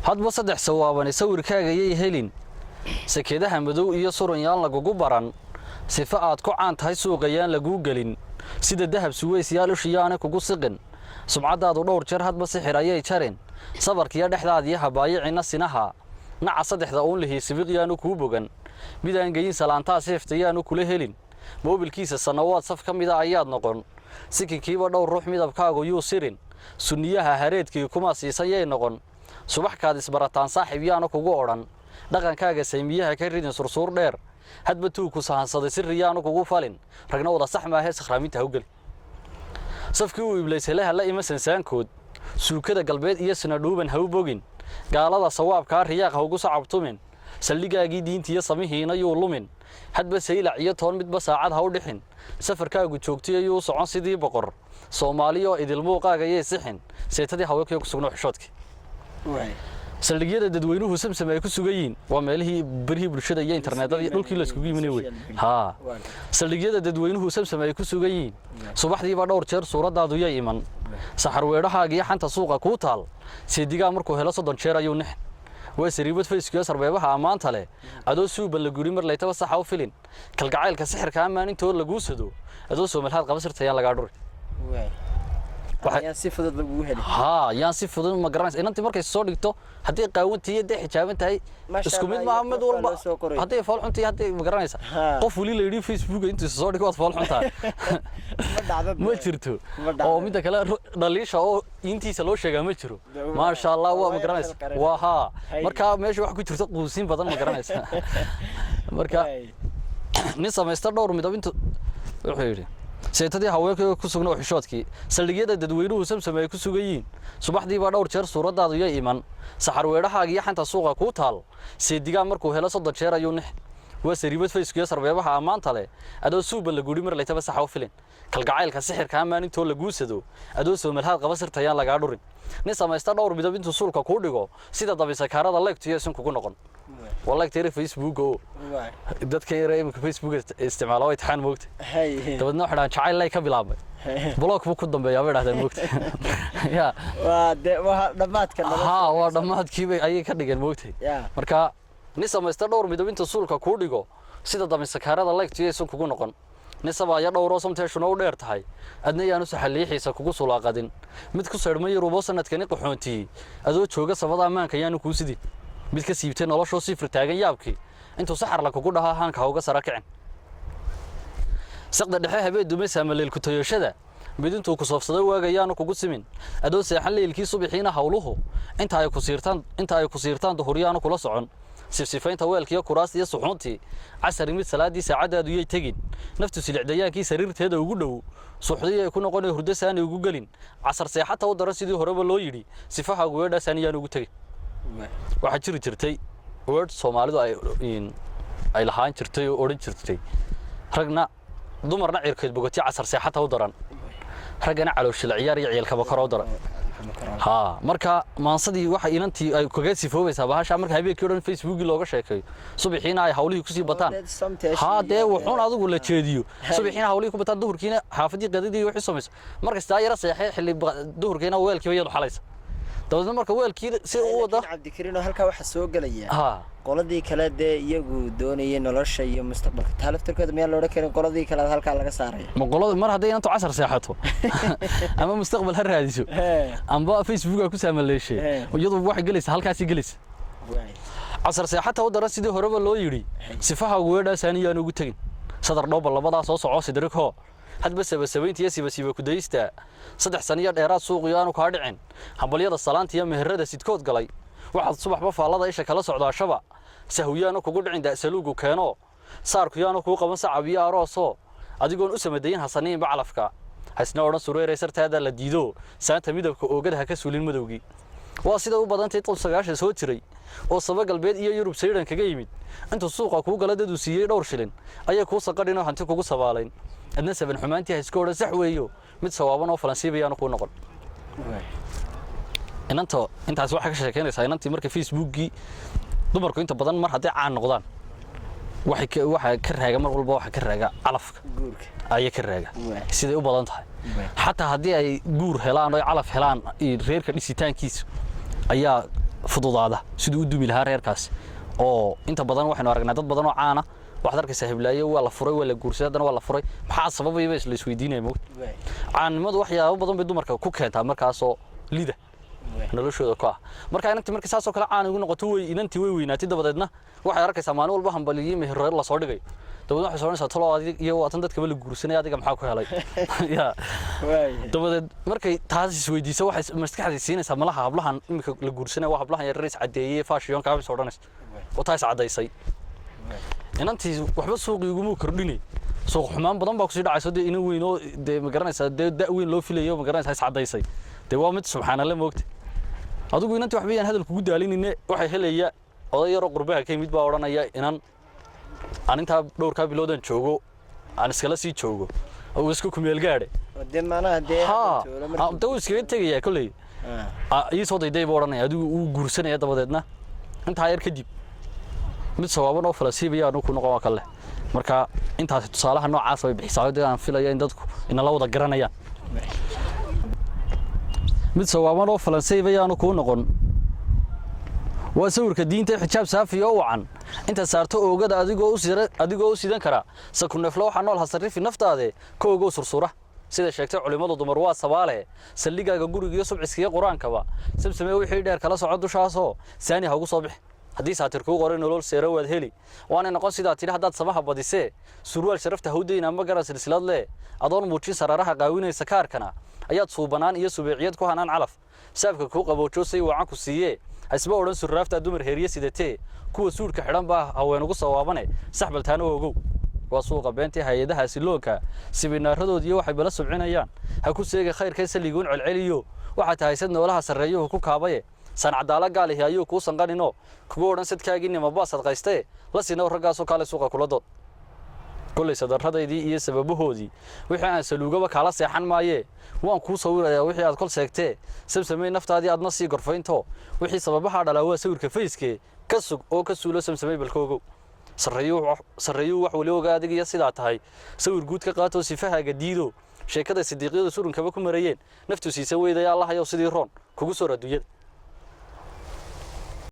hadba saddex sawaabani sawirkaaga yay helin sakeedaha madow iyo suranyaan lagugu baran sifa aad ku caan tahay suuqayaan lagu gelin sida dahab suweysyaal ushiyaana kugu siqin sumcadaadu dhowr jeer hadba sixir ayay jarin sabarkiya dhexdaadii habaayicina sinaha naca saddexda uun lihii sibiqyaanu kuu bogan midaan geyin salaantaa seeftayaanu kula helin moobilkiisa sanawaad saf ka mida ayaad noqon sikinkiiba dhowr ruux midabkaagu yuu sirin sunniyaha hareedkii kuma siisayay noqon subaxkaad isbarataan saaxiib yaana kugu odhan dhaqankaaga saymiyaha ka ridin sursuur dheer hadba tuu ku sahansaday sirriyaanu kugu falin ragna wada sax maahe sakhraaminta hawgeli safkii uu iblaysay laha la ima sansaankood suukada galbeed iyo sinadhuuban ha u bogin gaalada sawaabkaa riyaaq ha ugu sacabtumin saldhigaagii diintiiyo samihiina yuu lumin hadba saylac iyo toon midba saacad ha u dhixin safarkaagu joogtay yuu socon sidii boqor soomaaliyo idilmuuqaaga yay sixin seetadii haweenkii ku sugnaa xishoodkii saldhigyada dadweynuhu samsam ay ku sugayiin waa meelihii barihii bulshada iyo internetada iyo dhulkii la iskugu yiminay way saldhigyada dadweynuhu samsam ay ku sugayiin subaxdiiba dhowr jeer suuradaadu yay iman saxar weedhahaaga iyo xanta suuqa kuu taal seedigaa markuu helo 30 jeer ayuu nixin way sariibad Facebook sarbeebaha amaanta leh adoo suuban la guri mar laytaba sax u filin kalgacaylka sixirka amaanintood lagu sado adoo Soomaaliyeed qabsirtayaan laga dhuri yaan si fudud lagu heli yaan si fudud ma garanaysa inantii markay soo dhigto hadii qaawantii iyo xijaaban tahay isku mid Maxamed walba hadii fool xuntii hadii ma garanaysa qof wali la yiri Facebook intii soo dhigo fool xuntaa ma jirto oo mid kale dhaliisha oo intiisa loo sheegaa ma jiro ma sha Allah waa ma garanaysa waa marka meesha wax ku jirto quusin badan ma garanaysa marka nin sameeysta dhowr midab inta wuxuu yiri seetadii haweenka ku sugnaa xishoodkii saldhigyada dadweynuhu samsam ay ku sugayiin subaxdiiba dhowr jeer suuradaadu yay iman saxar weedhahaaga iyo xanta suuqa ku taal seedigaa markuu helo 30 jeer ayuu nix waa sariibad Facebook sarbeebaha amaanta leh adoo suuban la guri mar laytaba sax u filin kalgacaylka sixirka amaanintoo lagu sado adoo Soomaaliyeed qabsirtayaan laga dhurin nin sameeysta dhowr midab intuu suulka ku dhigo sida dabisakaarada leegtiyo isan kugu noqon والله ترى فيسبوك dadka yareeyay Facebook isticmaalo way taxan moogta dabadna waxa jacayl lay ka bilaabay block buu ku dambeeyay bay dhahdeen moogta ya waa dhamaadka waa dhamaadkii ay ka dhigeen moogta marka nin sameeysta dhowr midab inta suulka ku dhigo sida dabisakaarada leegtiyo isan kugu noqon nisaba ya dhowro samteeshuna u dheer tahay adna yaanu saxaliixiisa kugu sulaaqadin mid ku saydhmay rubo sanadkani qaxoontii adoo jooga sabada amaanka yaanu ku sidii mid ka siibtay nolosho sifir taagan yaabkii intuu saxar la kugu dhahaa hanka uga sara kicin saqda dhexe habeen dumaysa maleel ku tayashada mid intuu ku soofsaday waagayaanu kugu simin adoo seexan leelkii subaxiina hawluhu inta ay ku siirtaan duhuryaanu kula socon sifsifaynta weelkiyo kuraas iyo suxuuntii casar mid salaadii saacadaadu yay tagin naftu silicdayaankii sariirteeda ugu dhow suuxdii ay ku noqonay hurdo saani ugu galin casar seexata u daran sidii horeba loo yiri sifaha weedha saaniyaan ugu tagin waxa jiri jirtay word Soomaalidu ay lahaan jirtay oo oran jirtay ragna dumarna cirkeed bogoti casar seexata u daran ragana calooshil ciyaar iyo ciilkaba kor u daran marka maansadii waxa inantii ay kaga sifoobaysaa bahasha marka habeenkii dhan Facebook looga sheekay subaxiina ay hawlihii ku sii bataan dee wuxuun adigu la jeediyo subaxiina hawlihii ku bataan duhurkiina xaafadii qadadii wixii sameeyay marka istaa yara seexay xilli duhurkiina weelkii way xalaysa dawladna marka weelkii si uu wada Cabdikariin halka waxa soo galaya qoladii kale de iyagu doonayay nolosha iyo mustaqbalka talaftirkooda meel loo dhakeeyo qoladii kale halka laga saaray ma qolada mar haday inta casar seexato ama mustaqbal ha raadiso amba Facebook ku saamaleeshay iyadoo wax galaysa halkaas galaysa casar seexata u daran sidii horeba loo yiri sifaha weedha saaniyaan ugu tagin sadar dhooba labada soo soco sidirko hadba sabayntiya siba ku daysta 3 sano dheeraad suuqiyaanu ka dhicin hambaliyada salaanta iyo meherada sidkood galay waxaad subaxba faalada isha kala socdaashaba sahuyaana kugu dhicin daasaluugu keeno saarkuyaana ku qaban sacabiya arooso adigoon u sameedayn hasaniin bacalafka hasna oran sureeray sartaada la diido saanta midabka oogadaha ka suulin madowgi waa sida u badantay 19 soo jiray oo saba galbeed iyo Yurub sayran kaga yimid inta suuqa ku gala dad u siiyay dhowr shilin ayaa ku saqadhino hanti kugu sabaalayn adna 7 xumaantii iskooda sax weeyo mid sawaaban oo Faransiibayaan ku noqon intaas waxa ka sheekeynaysaa inantii marka Facebookii dumarku inta badan mar haday caan noqdaan waxa ka raaga mar walba waxa ka raaga calafka guurka ay ka raaga sidii u badan tahay hatta hadii ay guur helaan oo calaf helaan reerka dhisitaankiisa ayaa fududaada sidoo u dumi lahaa reerkaas oo inta badan waxaynu aragnaa dad badan oo caana waxaad arkaysaa hiblaayo waa la furay waa la guursaday haddana waa la furay maxaa sababayba isla isweydiinaya moogta caanimadu waxyaabo badan bay dumarka ku keentaa markaasoo lida noloshooda ka marka inantii markii saasoo kale caan ugu noqoto way inantii way weynaatay dabadeedna waxay arkaysaa maalin walba hambaliyo meher la soo dhigay dabadeed waxay soconaysaa talo adiga iyo waatan dadka la guursanay adiga maxaa ku helay ya dabadeed markay taas isweydiiso waxay maskaxda siinaysaa malaha hablahan imika la guursanay waa hablahan yar rays cadeeyay fashion ka soo dhanaysa oo taas cadaysay inantii waxba suuqii ugu kordhinay suuq xumaan badan baa ku sii dhacayso in weyn oo ma garanaysaa da weyn loo filayo ma garanaysaa is cadaysay waa mid subxaanallah moogta adigu inantii waxba aan hadal kugu daalinine waxay helaya oday yar oo qurbaha ka yimid baa oranaya inan aan inta dhowr ka bilowdan joogo aan iskala sii joogo oo isku kumeel gaadhay daw iskaga tegaya kulay ii soo dayday baa oranaya adigu uu guursanaya dabadeedna inta yar kadib mid sawaban oo falasiibaya anu ku noqon kale marka intaas tusaalaha noocaas way bixisaa aan filayo in dadku in la wada garanayaan mid sawaban oo falasiibaya anu ku noqon waa sawirka diinta xijaab saafi oo wacan inta saarto oogada adigoo u sidan kara sakunaflo waxa nool hasarifi naftaade koogo sursura sida sheegtay culimadu dumar waa sabaale salligaaga guriga iyo subciskiga quraankaba sabsamee wixii dheer kala socod dushaasoo saani ha ugu soo bix haddii saatir kuu qoray nolol seero waad heli waana noqon sidaa tidhi haddaad samaha badisee surwaal sharafta hawdayna ma garan silsilad leh adoon muujin sararaha qaawinaysa kaarkana ayaad suubanaan iyo subeeciyad ku hanaan calaf saabka kuu qaboojo say wacan ku siiyee isba odhan surraafta dumar heeriye sidatee kuwa suudhka xidhan baa haween ugu sawaabane saxbaltaana ogow waa suuqa beentii hay'adahaasi loonka sibinaaradoodii waxay bala subcinayaan ha ku seega khayrkay saligoon celceliyo waxa tahay sad noolaha sareeyo ku kaabaye sanacadaala gaalihi ayuu ku sanqanino kugu odhan sadkaagii nima baasad qaystay la sino raggaasoo kale suuqa kula dood kulay sadarradaydii iyo sababahoodii wixii aan saluugaba kala seexan maaye waan ku sawirayaa wixii aad kol seegtay samsamay naftaadii aadna sii gorfaynto wixii sababaha dhalaa waa sawirka fayske ka sug oo ka suulo samsamay balkoogo sarreeyo wax wali oga adiga sidaa tahay sawir guud ka qaato sifahaaga diido sheekada sidiiqyada surunkaba ku marayeen naftu siisa weydaya Allah ayo sidii roon kugu soo raadiyay